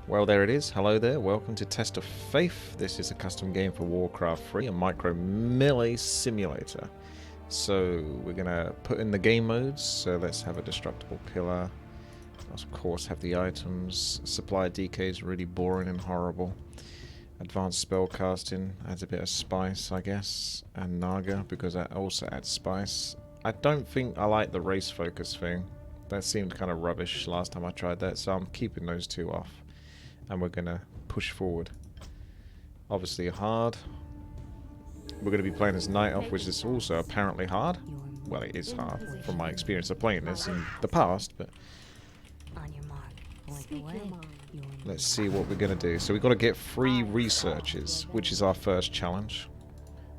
Well, there it is. Hello there. Welcome to Test of Faith. This is a custom game for Warcraft 3, a micro melee simulator. So we're going to put in the game modes. So let's have a destructible pillar. Of course, have the items. Supply DK is really boring and horrible. Advanced spell casting adds a bit of spice, I guess. And Naga, because that also adds spice. I don't think I like the race focus thing. That seemed kind of rubbish last time I tried that, so I'm keeping those two off. And we're going to push forward. Obviously hard. We're going to be playing as Night Elf, which is also apparently hard. Well, it is hard from my experience of playing this in the past, but let's see what we're going to do. So we've got to get 3 researches, which is our first challenge.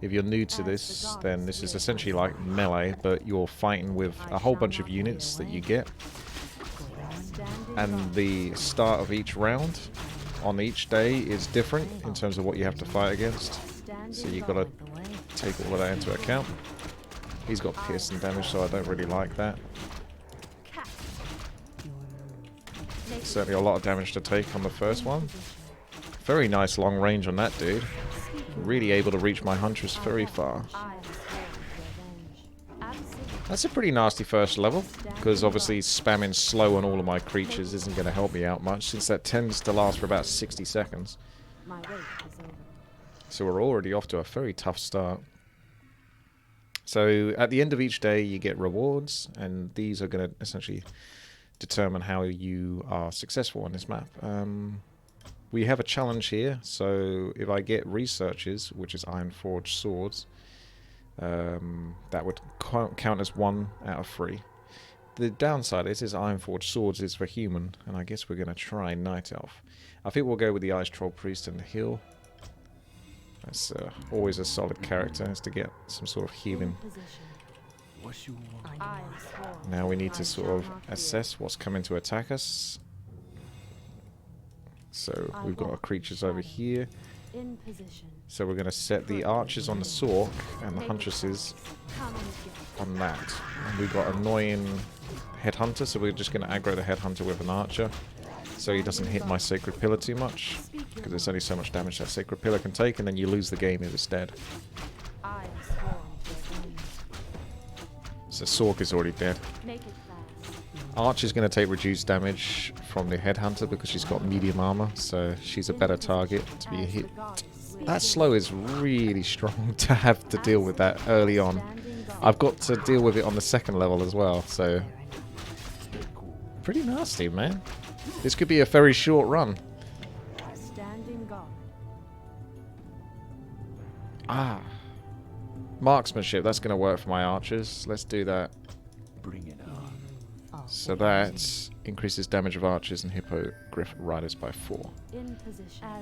If you're new to this, then this is essentially like melee, but you're fighting with a whole bunch of units that you get. And the start of each round on each day is different in terms of what you have to fight against. So you've got to take all of that into account. He's got piercing damage, so I don't really like that. Certainly a lot of damage to take on the first one. Very nice long range on that dude. Really able to reach my Huntress very far. That's a pretty nasty first level, because obviously spamming slow on all of my creatures isn't going to help me out much, since that tends to last for about 60 seconds. So we're already off to a very tough start. So at the end of each day you get rewards, and these are going to essentially determine how you are successful on this map. We have a challenge here, so if I get researches, which is reforged swords, that would count as 1 out of 3. The downside is reforged swords is for human, and I guess we're going to try Night Elf. I think we'll go with the Ice Troll Priest and the heal. That's always a solid character, is to get some sort of healing. Now we need to sort of assess what's coming to attack us. So we've got our creatures over here. So we're going to set the archers on the Sork and the huntresses on that. And we've got annoying headhunter, so we're just going to aggro the headhunter with an archer, so he doesn't hit my sacred pillar too much, because there's only so much damage that sacred pillar can take, and then you lose the game if it's dead. So Sork is already dead. Archer's going to take reduced damage from the headhunter because she's got medium armor, so she's a better target to be hit. That slow is really strong to have to deal with that early on. I've got to deal with it on the second level as well, so pretty nasty, man. This could be a very short run. Ah, marksmanship, that's going to work for my archers. Let's do that. Bring it on. So that increases damage of archers and hippogriff riders by 4.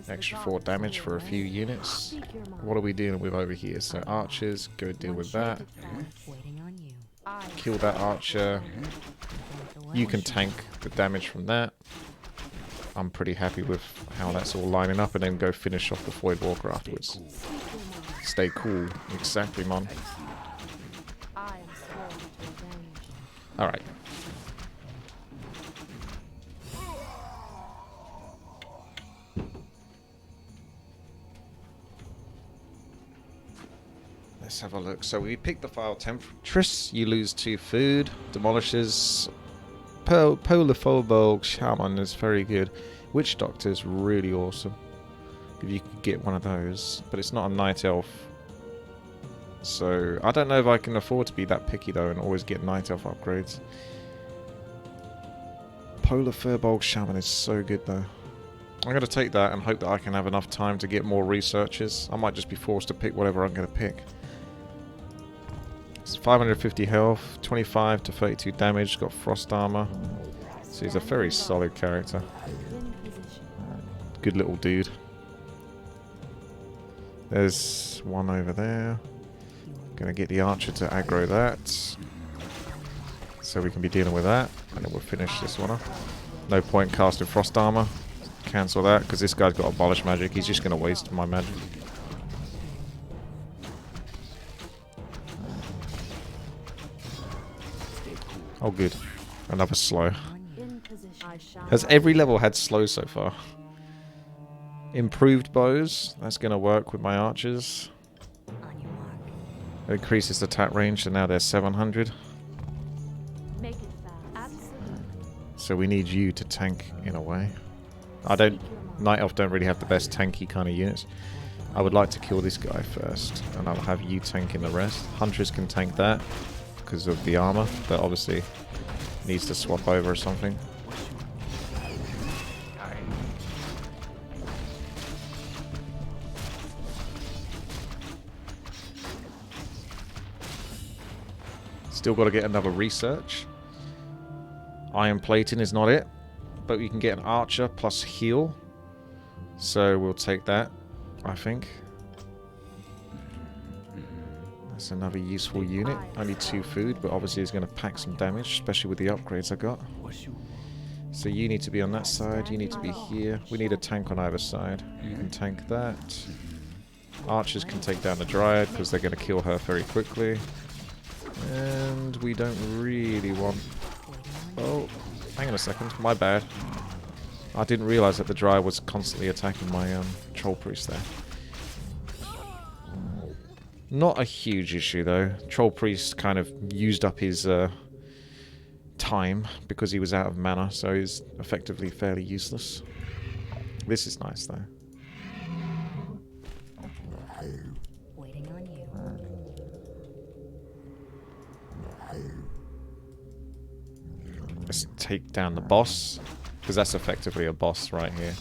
Extra 4 damage for a few units. What are we dealing with over here? So archers, go deal with that. Kill that archer. You can tank the damage from that. I'm pretty happy with how that's all lining up, and then go finish off the Void Walker afterwards. Stay cool. Exactly, man. Alright. Let's have a look. So we picked the file Temptress. You lose 2 food. Demolishes. Polar Phobog Shaman is very good. Witch Doctor is really awesome, if you could get one of those. But it's not a Night Elf. So I don't know if I can afford to be that picky though and always get Night Elf upgrades. Polar Phobog Shaman is so good though. I'm going to take that and hope that I can have enough time to get more researches. I might just be forced to pick whatever I'm going to pick. It's 550 health, 25 to 32 damage, got frost armor. So he's a very solid character. Good little dude. There's one over there. Gonna get the archer to aggro that, so we can be dealing with that, and then we'll finish this one off. No point casting frost armor. Cancel that, because this guy's got abolish magic. He's just gonna waste my magic. Oh good. Another slow. Has every level had slow so far? Improved bows. That's going to work with my archers. It increases the attack range, so now they're 700. So we need you to tank in a way. Night Elf don't really have the best tanky kind of units. I would like to kill this guy first, and I'll have you tanking the rest. Huntress can tank that because of the armor, but obviously needs to swap over or something. Still got to get another research. Iron plating is not it, but we can get an archer plus heal. So we'll take that, I think. That's another useful unit. Only 2 food, but obviously it's going to pack some damage, especially with the upgrades I got. So you need to be on that side, you need to be here. We need a tank on either side. You can tank that. Archers can take down the Dryad because they're going to kill her very quickly. And we don't really want... Oh, hang on a second, my bad. I didn't realise that the Dryad was constantly attacking my Troll Priest there. Not a huge issue though. Troll Priest kind of used up his time because he was out of mana, so he's effectively fairly useless. This is nice though. Waiting on you. Let's take down the boss, because that's effectively a boss right here.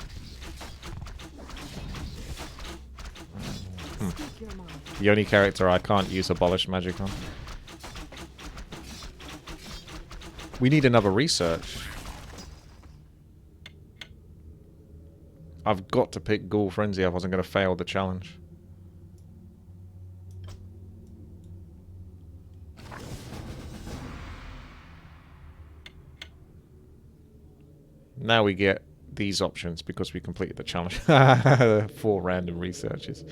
The only character I can't use Abolish Magic on. We need another research. I've got to pick Ghoul Frenzy, I wasn't going to fail the challenge. Now we get these options because we completed the challenge. 4 random researches.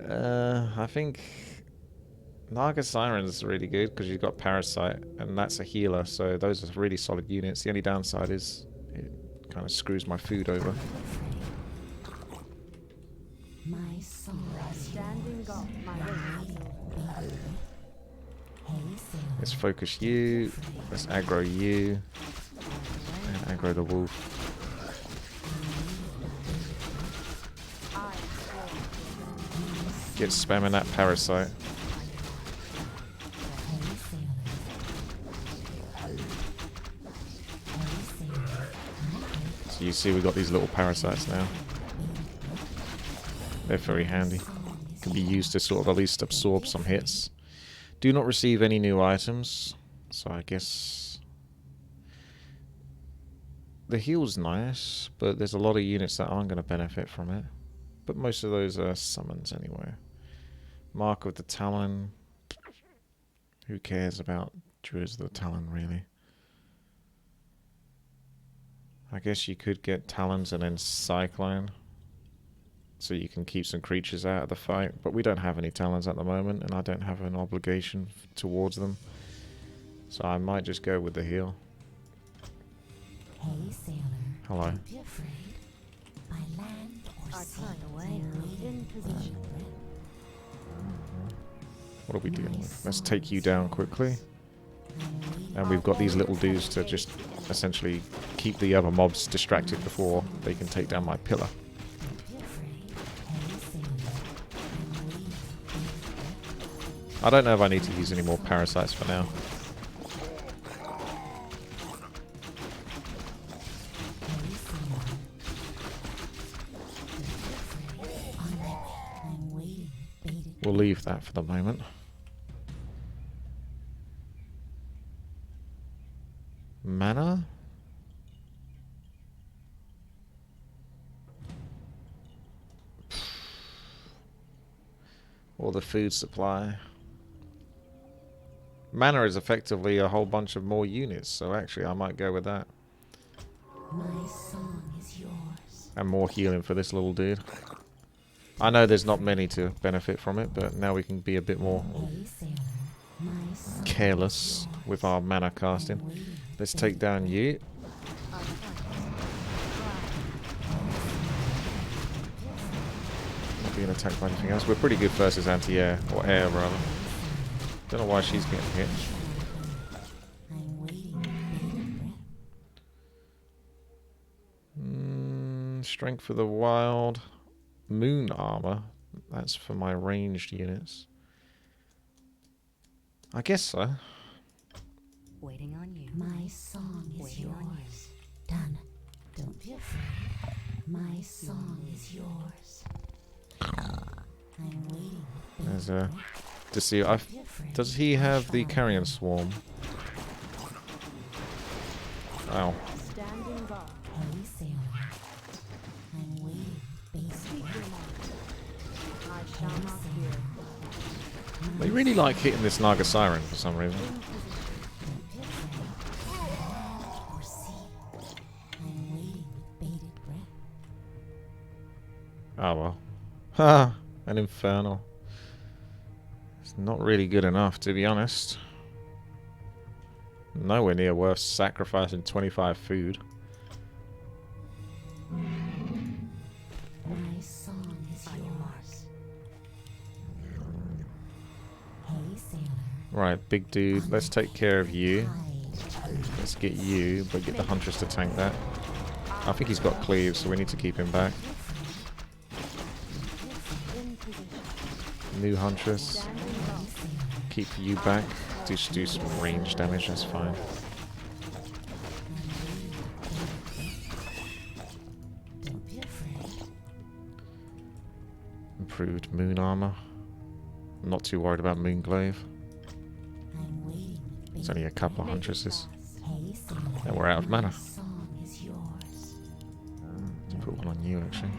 I think Naga Siren's really good because you've got Parasite and that's a healer, so those are really solid units. The only downside is it kind of screws my food over. My soul standing guard. Let's focus you. Let's aggro you. And aggro the wolf. Get spamming that Parasite. So you see we got these little Parasites now. They're very handy. Can be used to sort of at least absorb some hits. Do not receive any new items. So I guess the heal's nice, but there's a lot of units that aren't going to benefit from it. But most of those are summons anyway. Mark of the Talon. Who cares about Druids of the Talon, really? I guess you could get Talons and then Cyclone, so you can keep some creatures out of the fight. But we don't have any Talons at the moment, and I don't have an obligation towards them. So I might just go with the heal. Hey, sailor. Hello. Don't be afraid. By land or sea, away. In position. What are we dealing with? Let's take you down quickly. And we've got these little dudes to just essentially keep the other mobs distracted before they can take down my pillar. I don't know if I need to use any more Parasites for now. We'll leave that for the moment. Mana? Or the food supply. Mana is effectively a whole bunch of more units, so actually I might go with that. My song is yours. And more healing for this little dude. I know there's not many to benefit from it, but now we can be a bit more careless with our mana casting. Let's take down you. being attacked by anything else. We're pretty good versus anti-air, or air rather. Don't know why she's getting hit. Strength for the wild. Moon armor. That's for my ranged units. I guess so. Waiting on you. My song is yours. Done. Don't be afraid. My song is yours. I'm waiting. There's a... To see, does he have the carrion swarm? Ow. Standing guard. Hey, sailor. I'm waiting. Base I shall not fear. They really like hitting this Naga Siren for some reason. Oh well. Ha! An Infernal. It's not really good enough, to be honest. Nowhere near worth sacrificing 25 food. My song is yours. Hey, sailor. Right, big dude. Let's take care of you. Let's get you, but get the Huntress to tank that. I think he's got cleaves, so we need to keep him back. New Huntress. Keep you back. Just do some range damage, that's fine. Improved moon armor. I'm not too worried about moon glaive. It's only a couple of Huntresses. And we're out of mana. Let's put one on you, actually.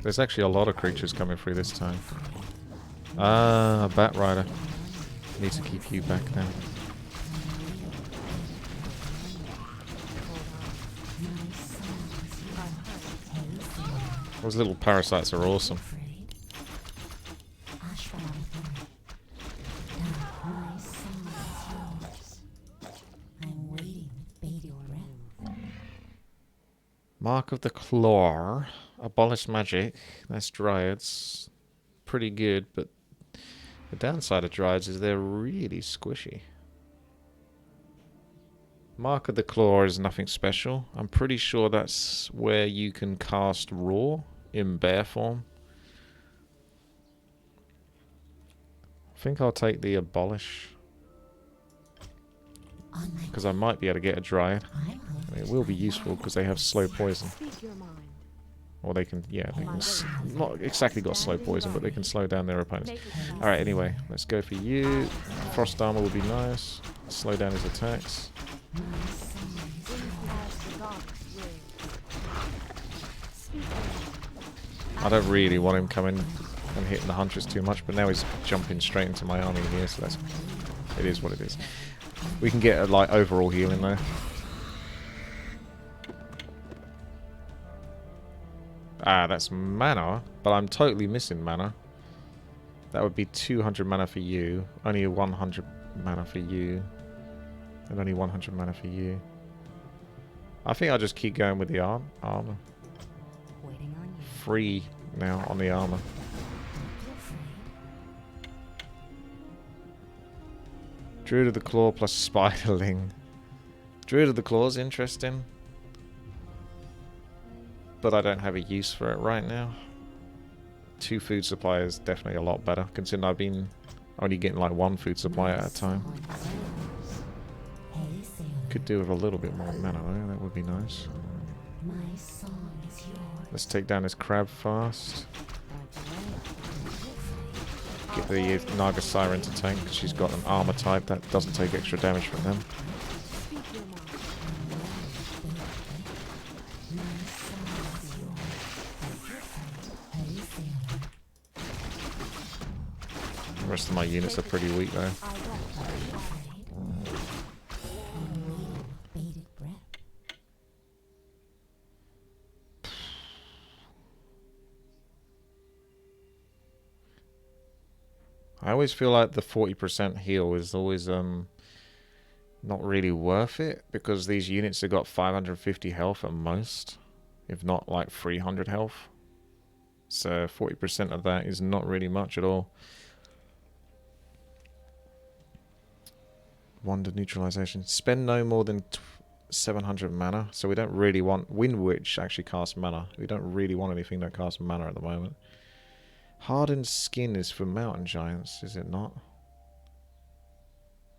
There's actually a lot of creatures coming through this time. Ah, Bat Rider. Need to keep you back then. Those little parasites are awesome. Mark of the Claw. Abolish magic. That's Dryads. Pretty good, but the downside of Dryads is they're really squishy. Mark of the Claw is nothing special. I'm pretty sure that's where you can cast Roar in bear form. I think I'll take the Abolish. Because I might be able to get a Dryad. It will be useful because they have slow poison. Or they can, yeah, they can not exactly got slow poison, but they can slow down their opponents. Alright, anyway, let's go for you. Frost armor would be nice. Slow down his attacks. I don't really want him coming and hitting the Huntress too much, but now he's jumping straight into my army here, so that's... It is what it is. We can get a, like, overall healing there. Ah, that's mana, but I'm totally missing mana. That would be 200 mana for you, only 100 mana for you, and only 100 mana for you. I think I'll just keep going with the armor. Free now on the armor. Druid of the Claw plus Spiderling. Druid of the Claw is interesting, but I don't have a use for it right now. 2 food supply is definitely a lot better, considering I've been only getting like 1 food supply at a time. Could do with a little bit more mana though, that would be nice. Let's take down this crab fast. Get the Naga Siren to tank, because she's got an armor type that doesn't take extra damage from them. The rest of my units are pretty weak though. I always feel like the 40% heal is always not really worth it, because these units have got 550 health at most. if not like 300 health. So 40% of that is not really much at all. Wonder neutralization. Spend no more than 700 mana. So we don't really want... Wind Witch actually casts mana. We don't really want anything that casts mana at the moment. Hardened Skin is for Mountain Giants, is it not?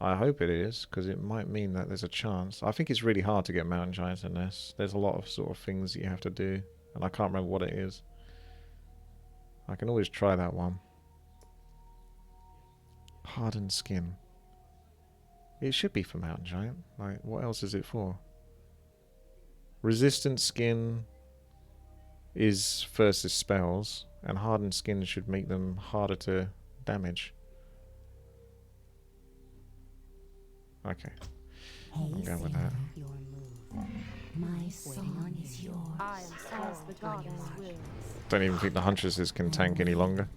I hope it is, because it might mean that there's a chance. I think it's really hard to get Mountain Giants in this. There's a lot of sort of things that you have to do, and I can't remember what it is. I can always try that one. Hardened Skin. It should be for Mountain Giant. Like, what else is it for? Resistant Skin is versus spells, and Hardened Skin should make them harder to damage. Okay. I'm going with that. My song is yours. I am as the goddess wills. Don't even think the Huntresses can tank any longer.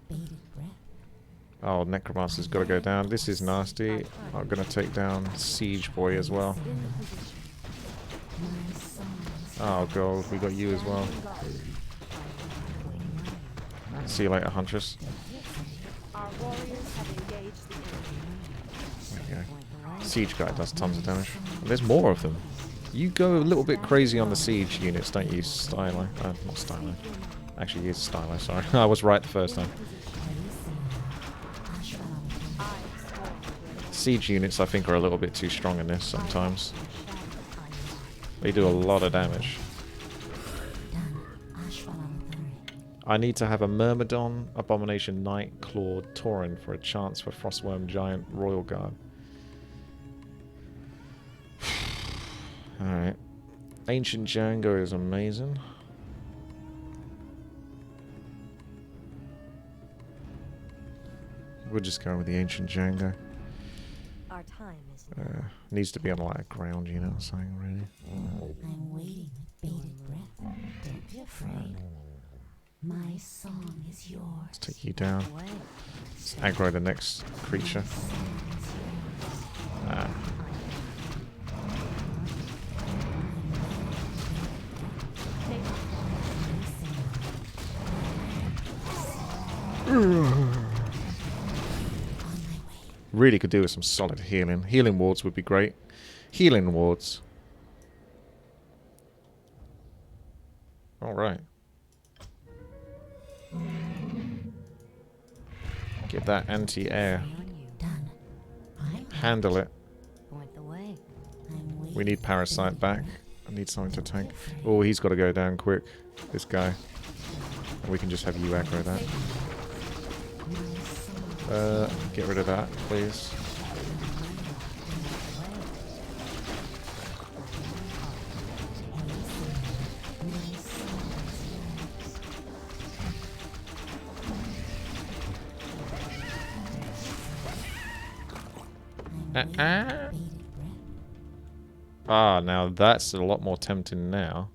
Oh, Necromancer's got to go down. This is nasty. I'm going to take down Siege Boy as well. Oh, God. We got you as well. See you later, Huntress. Our warriors have engaged the enemy. There you go. Siege guy does tons of damage. And there's more of them. You go a little bit crazy on the siege units, don't you, Stylo? Not Stylo. Actually, it's Stylo, sorry. I was right the first time. Siege units, I think, are a little bit too strong in this sometimes. They do a lot of damage. I need to have a Myrmidon, Abomination Knight, Clawed, Tauren for a chance for Frostworm Giant, Royal Guard. Alright. Ancient Django is amazing. We'll just go with the Ancient Django. Our time is Needs to be on like a ground unit or something, really. I'm waiting with bated breath. Don't be afraid. My song is yours. Let's take you down. Let's aggro the next creature. Really could do with some solid healing. Healing wards would be great. Healing wards. Alright. Get that anti-air. Handle it. We need Parasite back. I need something to tank. Oh, he's got to go down quick. This guy. And we can just have you aggro that. Get rid of that, please. Ah, now that's a lot more tempting now.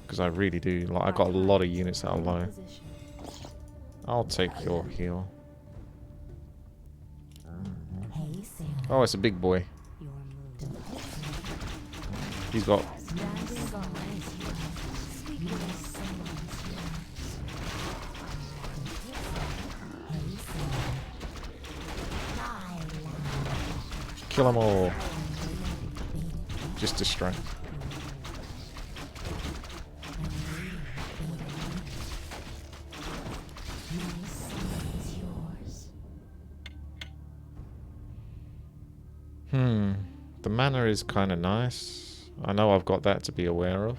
Because I really do, like, I got a lot of units that are low. I'll take your heal. Oh, it's a big boy. He's got... Kill them all. Just distract. The mana is kind of nice. I know I've got that to be aware of.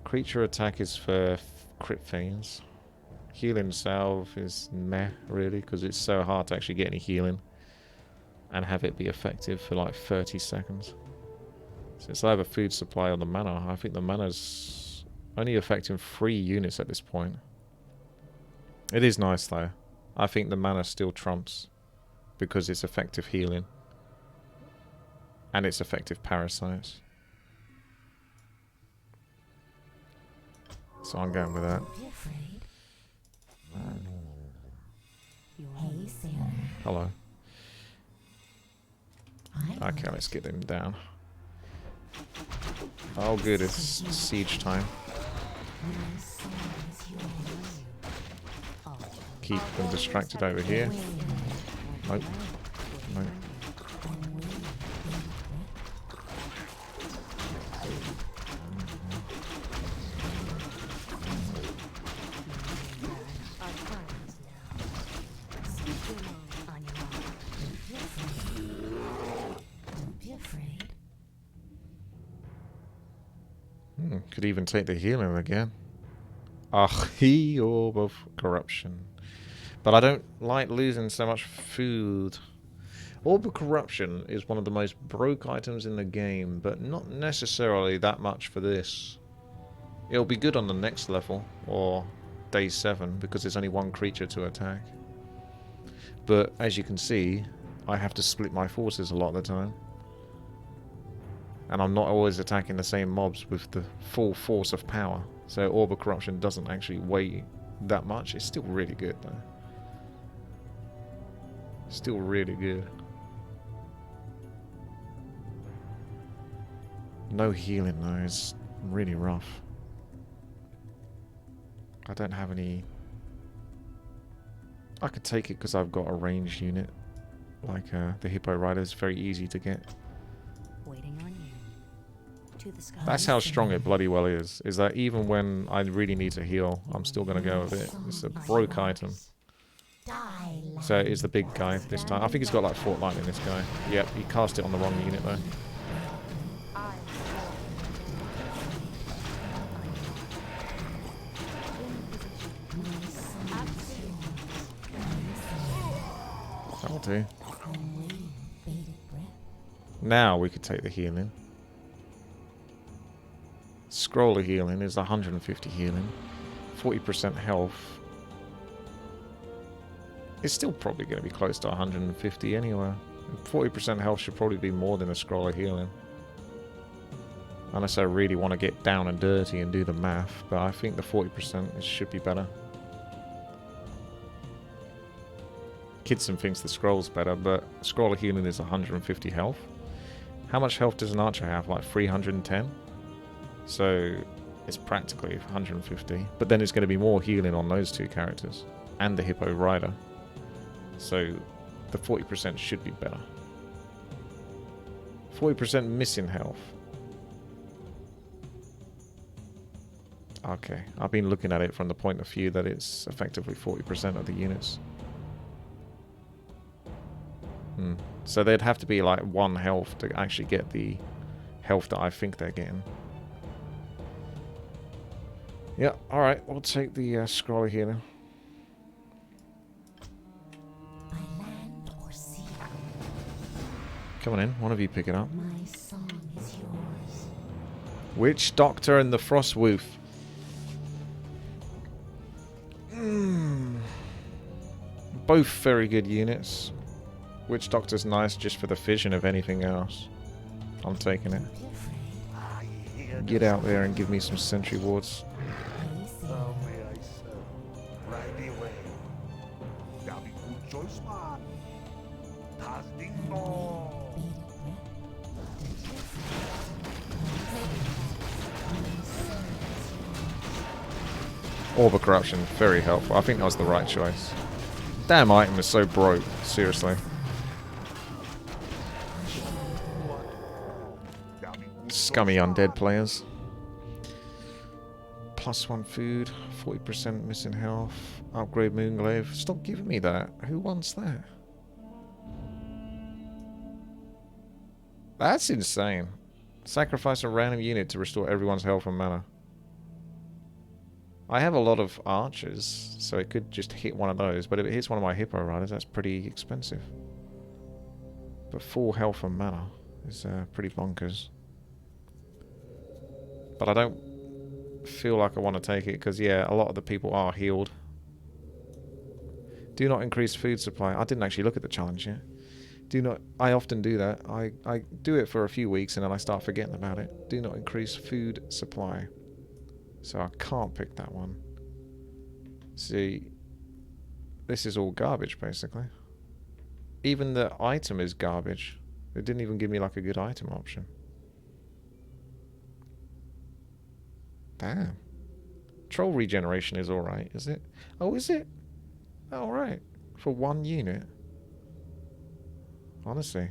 Creature attack is for crit fiends. Healing salve is meh, really, because it's so hard to actually get any healing and have it be effective for like 30 seconds. Since I have a food supply on the mana, I think the mana's only affecting 3 units at this point. It is nice though. I think the mana still trumps because it's effective healing and it's effective parasites. So I'm going with that. Hello. Okay, let's get them down. Oh good, it's siege time. Keep them distracted over here. Nope. Nope. Could even take the healing again. The Orb of Corruption. But I don't like losing so much food. Orb of Corruption is one of the most broke items in the game, but not necessarily that much for this. It'll be good on the next level, or day 7, because there's only one creature to attack. But as you can see, I have to split my forces a lot of the time. And I'm not always attacking the same mobs with the full force of power. So Orb of Corruption doesn't actually weigh that much. It's still really good though. Still really good. No healing though, it's really rough. I don't have any... I could take it because I've got a ranged unit. Like the Hippo Rider is very easy to get. Waiting on you. To the sky. That's how strong it bloody well is that even when I really need to heal, I'm still going to go with it. It's a broke item. So it is the big guy this time. I think he's got like Fortnite in this guy. Yep, he cast it on the wrong unit though. That'll do. Now we could take the healing. Scroll of healing is 150 healing. 40% health. It's still probably going to be close to 150 anyway. 40% health should probably be more than a scroll of healing. Unless I really want to get down and dirty and do the math. But I think the 40% should be better. Kidson thinks the scroll's better, but scroll of healing is 150 health. How much health does an archer have? Like 310? So it's practically 150. But then it's going to be more healing on those two characters. And the Hippo Rider. So the 40% should be better. 40% missing health. Okay, I've been looking at it from the point of view that it's effectively 40% of the units. So they'd have to be like 1 health to actually get the health that I think they're getting. Yeah, alright, we'll take the scroll of healing. By land or sea. Come on in, one of you pick it up. My song is yours. Witch Doctor and the Frost Wolf. Both very good units. Witch Doctor's nice just for the fission of anything else. I'm taking it. Get out there and give me some sentry wards. Orb of Corruption, very helpful. I think that was the right choice. Damn item is so broke, seriously. Scummy undead players. +1 food, 40% missing health, upgrade Moonglaive. Stop giving me that. Who wants that? That's insane. Sacrifice a random unit to restore everyone's health and mana. I have a lot of archers, so it could just hit one of those, but if it hits one of my Hippo Riders, that's pretty expensive. But full health and mana is pretty bonkers. But I don't feel like I want to take it, because yeah, a lot of the people are healed. Do not increase food supply. I didn't actually look at the challenge yet. Do not. I often do that. I do it for a few weeks and then I start forgetting about it. Do not increase food supply. So I can't pick that one. See, this is all garbage basically. Even the item is garbage. It didn't even give me like a good item option. Damn. Troll regeneration is alright, is it? Oh, is it? Alright. For 1 unit. Honestly.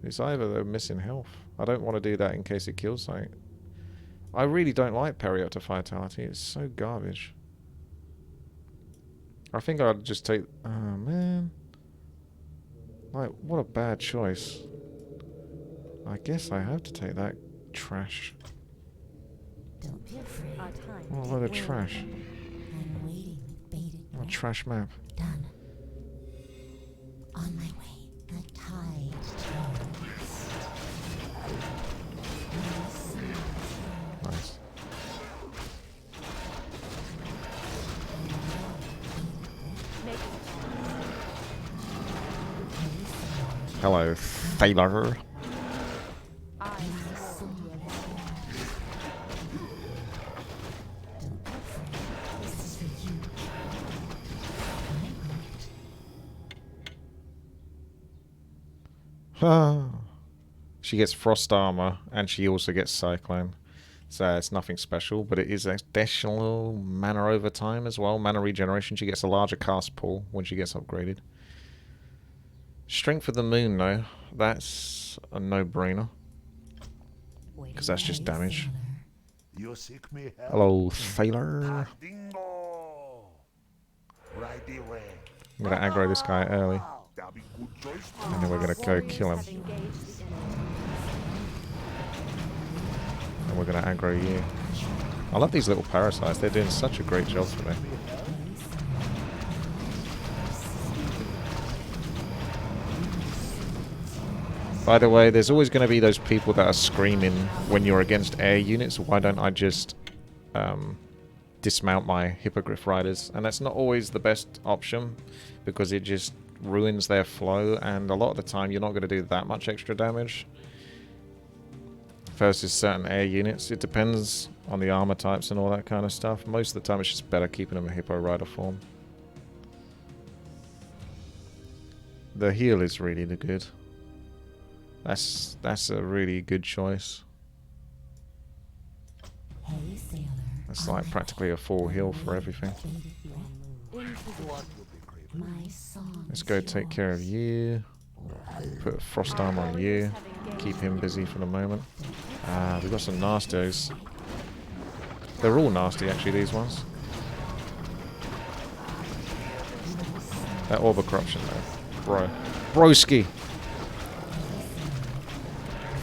It's either they're missing health. I don't want to do that in case it kills something. I really don't like Perio to Vitality. It's so garbage. I think I'd just take... Oh, man. Like, what a bad choice. I guess I have to take that trash. Don't be afraid. Our time What a is load of near. trash. I'm waiting with bated What a breath. trash map. Done. On my way. The tide turns. Nice. Hello, Thaler. I She gets frost armor and she also gets cyclone. So it's nothing special, but it is additional mana over time as well. Mana regeneration. She gets a larger cast pool when she gets upgraded. Strength of the Moon, though. That's a no-brainer. Because that's just damage. You seek me help? Hello, Thaler. Dingo. Right away. I'm going to aggro this guy early. That'll be good choice. And then we're going to go kill him. have engaged the enemy. And we're going to aggro you. I love these little parasites. They're doing such a great job for me. By the way, there's always going to be those people that are screaming when you're against air units. Why don't I just dismount my Hippogriff Riders? And that's not always the best option because it just ruins their flow. And a lot of the time, you're not going to do that much extra damage versus certain air units. It depends on the armor types and all that kind of stuff. Most of the time, it's just better keeping them in Hippo Rider form. The heal is really the good. That's a really good choice. Hey, sailor. It's like practically a full heal for everything. My song. Let's go take care of you. Put a frost armor on you. Keep him busy for the moment. We've got some nasties. They're all nasty actually, these ones. That Orb of Corruption though. Bro. Broski!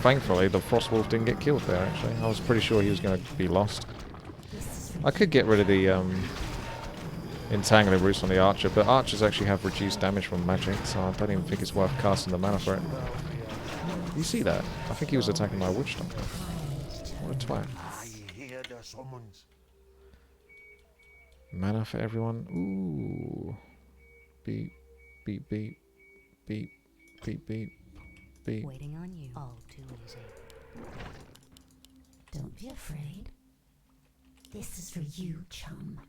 Thankfully, the Frostwolf didn't get killed there, actually. I was pretty sure he was going to be lost. I could get rid of the Entangling Roots on the Archer, but Archers actually have reduced damage from magic, so I don't even think it's worth casting the mana for it. You see that? I think he was attacking my Witchstomp. What a twat. I hear the summons. Mana for everyone. Ooh. Beep, beep, beep, beep, beep, beep, beep. Waiting on you. All too easy. Don't be afraid. This is for you, chum.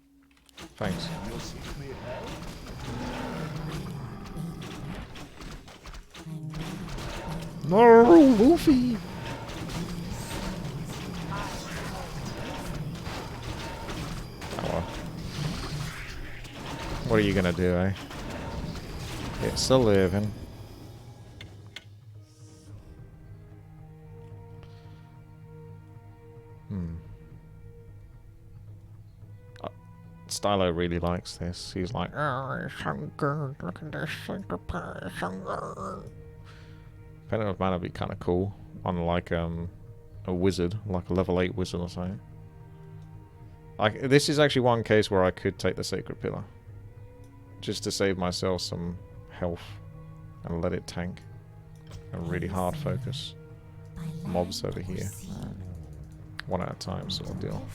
Thanks. You seek me help? No, Wolfie! Oh well. What are you gonna do, eh? It's a living. Stylo really likes this. He's like, oh, it's so good. Look at this single pie, it's so good. Pennon of Mana would be kind of cool on like a wizard, like a level 8 wizard or something. Like, this is actually one case where I could take the Sacred Pillar. Just to save myself some health and let it tank. A really hard focus. Mobs over here. One at a time sort of deal.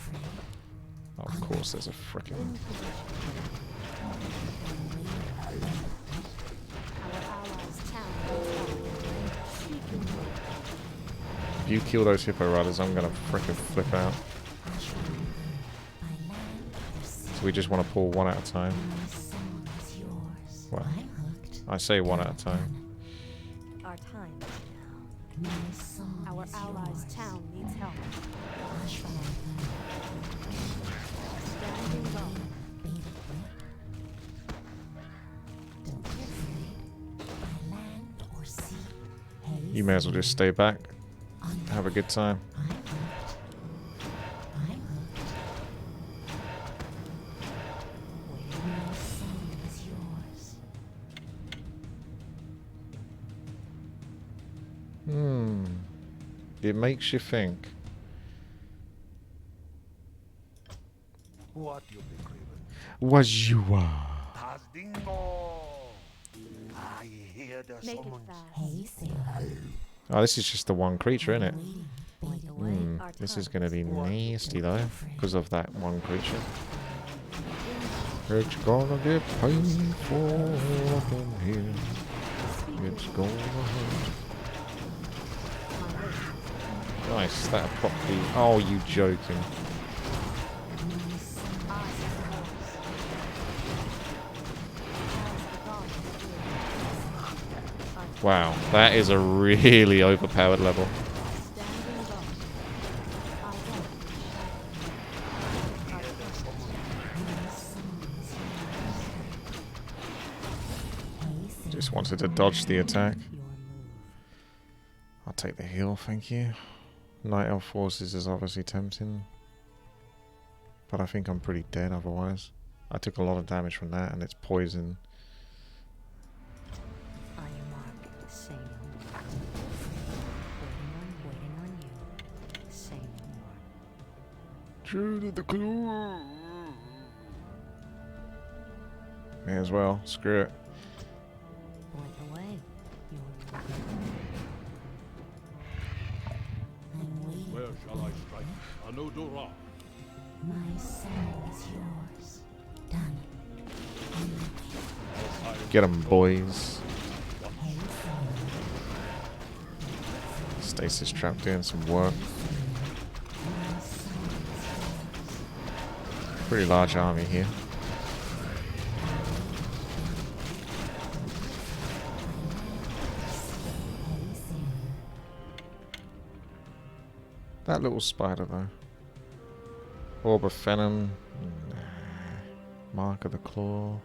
Oh, of course there's a frickin'... If you kill those Hippo Riders, I'm gonna frickin' flip out. So we just want to pull one at a time. Well, I say one at a time. Our time is now. My song Our is allies' yours. town needs help. Hush, Standing guard. bated breath. Don't be afraid. By land or sea, haze You may as well just stay back. on Have a good time. I'm hooked. I'm hooked. Where my song is yours. It makes you think. What you be craving? Was you are. Tas dingo. I hear the Make it summons. fast. Hey, sailor. Oh, this is just the one creature, isn't it? Waiting, bated breath. This is going to be nasty though, because of that one creature. It's gonna get painful up in here. It's gonna hurt. Nice, that properly. Oh, you joking? Wow, that is a really overpowered level. Standing guard. I won't Just wanted to dodge the attack. Your move. I'll take the heal, thank you. Night Elf Forces is obviously tempting. But I think I'm pretty dead otherwise. I took a lot of damage from that and it's poison. On your mark, say no more. Waiting on you. Say no more. True to the clue. May as well, screw it. Point away. Your move. I'm waiting. Where shall I strike? Anodora. My soul is yours. Done. Get 'em, boys. Hey, sailor. Stasis trap doing some work. My soul is yours. Pretty large army here. Hey, sailor. That little spider though. Orb of Venom. Nah. Mark of the Claw.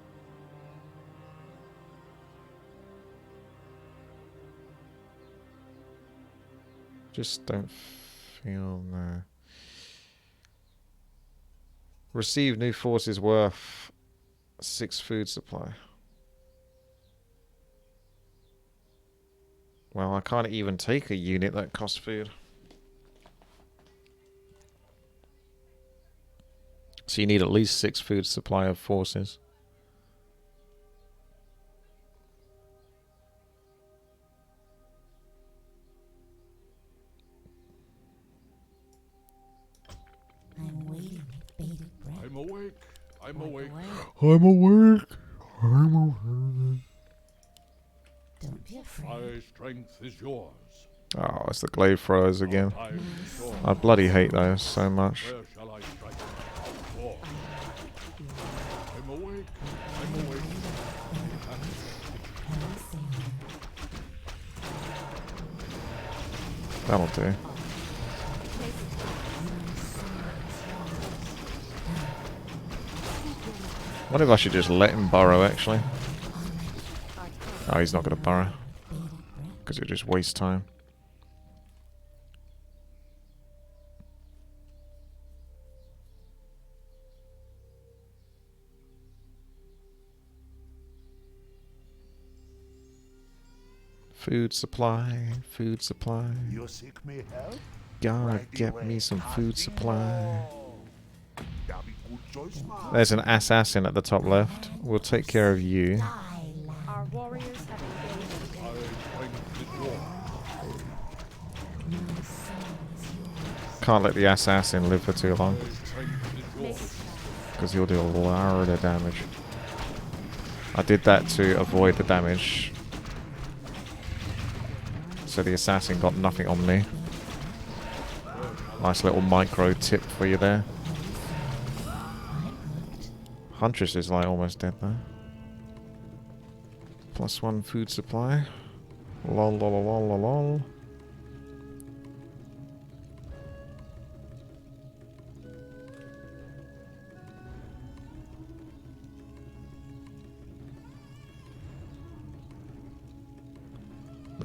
Just don't feel no. Receive new forces worth 6 food supply. Well, I can't even take a unit that costs food. So you need at least 6 food supply of forces. I'm waiting with bated breath. I'm awake. I'm Point awake. away. I'm awake. I'm awake. Don't be afraid. My strength is yours. Oh, it's the glaive throwers again. Our time is yours. I bloody hate those so much. Where shall I strike? War. I'm awake. I'm awake. Hey, sailor. That'll do. What if I should just let him burrow actually? Oh, he's not going to burrow. Bated breath. Because it'll just waste time. Food supply, food supply. You seek me help? Gotta Right get away. me some Tas food supply. dingo. That be good choice, man. There's an assassin at the top left. We'll take care of you. Die, Our warriors have engaged. My strength is yours. my soul is yours. Can't let the assassin live for too long. My strength is Make it yours. fast. Because he'll do a lot of damage. I did that to avoid the damage. So the assassin got nothing on me. Nice little micro tip for you there. Huntress is like almost dead though. +1 food supply. Lol lol lol lol lol.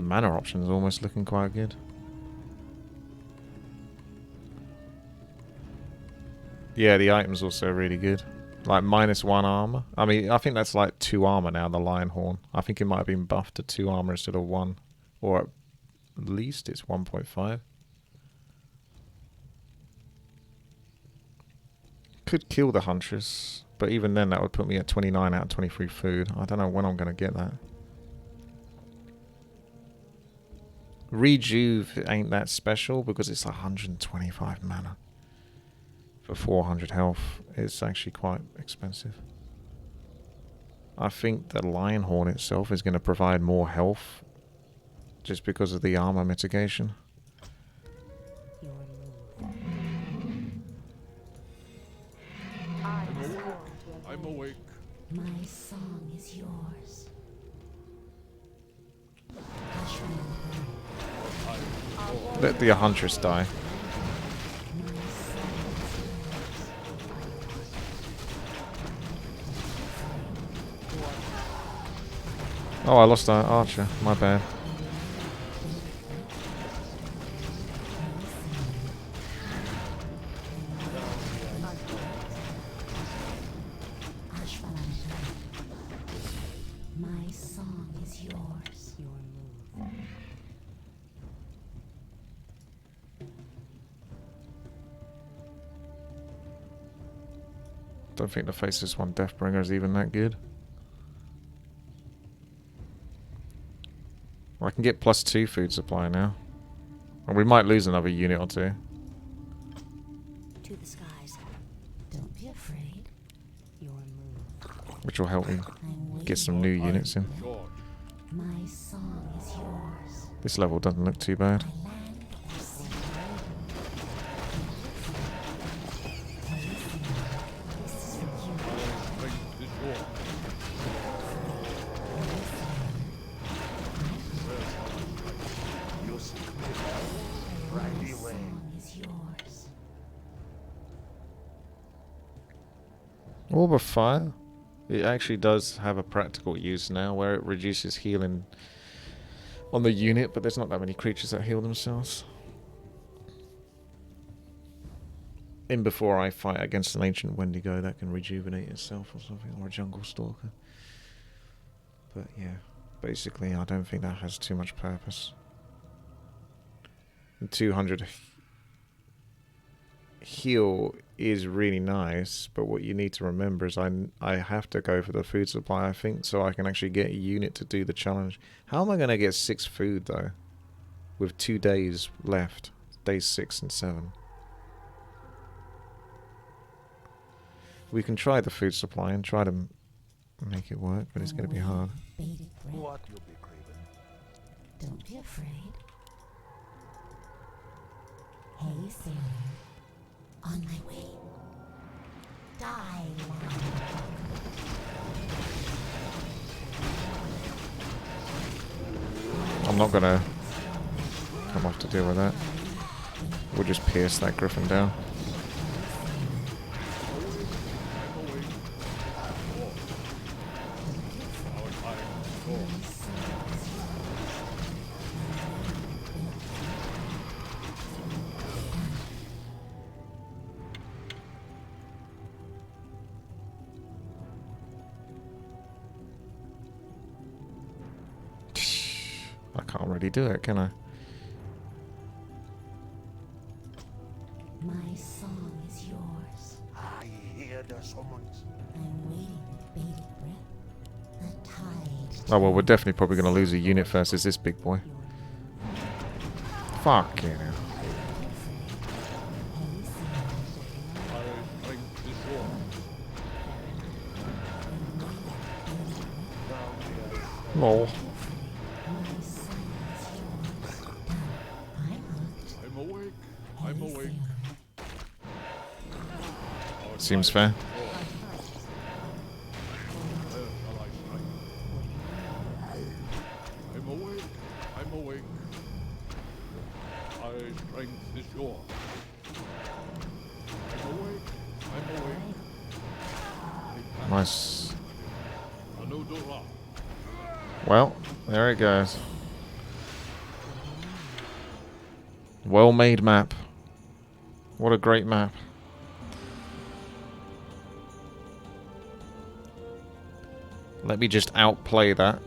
The mana option is almost looking quite good. Yeah, the item's also really good. Like -1 armor. I mean, I think that's like 2 armor now, the Lion Horn. I think it might have been buffed to 2 armor instead of 1. Or at least it's 1.5. Could kill the Huntress, but even then that would put me at 29 out of 23 food. I don't know when I'm going to get that. Rejuve ain't that special because it's 125 mana. For 400 health, it's actually quite expensive. I think the Lion Horn itself is going to provide more health just because of the armor mitigation. Your move. I'm awake. My song is yours. Hush when I Let the Huntress die. Oh, I lost our archer. My bad. My song is yours. Your move. Don't think the Faceless One Deathbringer is even that good. Well, I can get +2 food supply now. And we might lose another unit or 2. To the skies. Don't be afraid. Your move. Which will help me I'm get some new units in. George. My song is yours. This level doesn't look too bad. By land or sea. This is for you. Strength is yours. You seek me help? Right My away. song is yours. Orb of Fire. It actually does have a practical use now where it reduces healing on the unit, but there's not that many creatures that heal themselves. In before I fight against an ancient Wendigo that can rejuvenate itself or something, or a jungle stalker. But yeah, basically I don't think that has too much purpose. And 200 heal is really nice, but what you need to remember is I have to go for the food supply, I think, so I can actually get a unit to do the challenge. How am I going to get 6 food though with 2 days left, days 6 and 7? We can try the food supply and try to make it work, but it's going to be hard. Bated breath. What you be craving? Don't be afraid. Hey, sailor. On my way. Die now. I'm not going to come off to deal with that. We'll just pierce that griffin down. I can't really do it, can I? My song is yours. I hear the summons. I'm waiting with bated breath. The tide. Oh well, we're definitely probably going to lose a unit first. Is this big boy? Fuck you know. My strength is yours. Lol. I'm awake. I'm awake. Seems fair. Where shall I strike? I'm awake. I'm awake. My strength is yours. I'm awake. I'm awake. Nice. Anodora. Well, there it goes. Well-made map. What a great map. Let me just outplay that.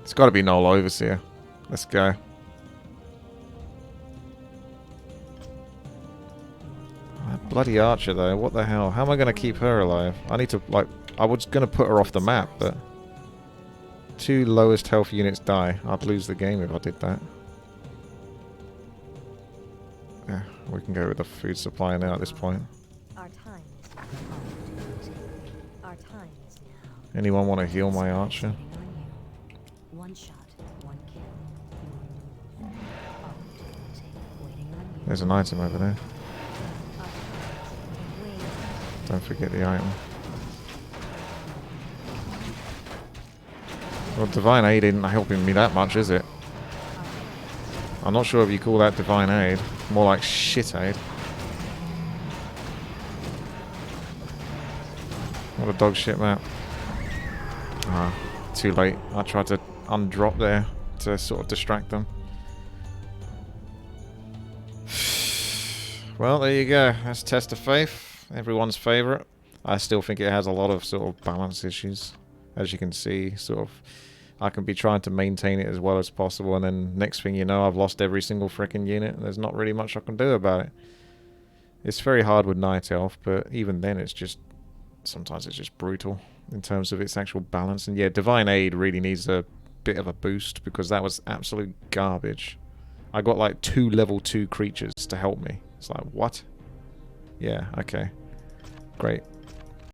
It's got to be Noel Overseer. Let's go. That bloody Archer, though. What the hell? How am I going to keep her alive? I need to, like... I was going to put her off the map, but... 2 lowest health units die. I'd lose the game if I did that. Yeah, we can go with the food supply now at this point. Our time is now. Our time is now. Anyone want to heal my Archer? Waiting on you. One shot, one kill. Waiting on you. There's an item over there. Our time is waiting. Don't forget the item. Well, Divine Aid isn't helping me that much, is it? I'm not sure if you call that Divine Aid. More like shit aid. What a dog shit map. Ah, too late. I tried to undrop there to sort of distract them. Well, there you go. That's Test of Faith. Everyone's favourite. I still think it has a lot of sort of balance issues. As you can see, sort of, I can be trying to maintain it as well as possible, and then next thing you know, I've lost every single freaking unit. There's not really much I can do about it. It's very hard with Night Elf, but even then it's just, sometimes it's just brutal in terms of its actual balance. And yeah, Divine Aid really needs a bit of a boost, because that was absolute garbage. I got like 2 level 2 creatures to help me. It's like, what? Yeah, okay. Great.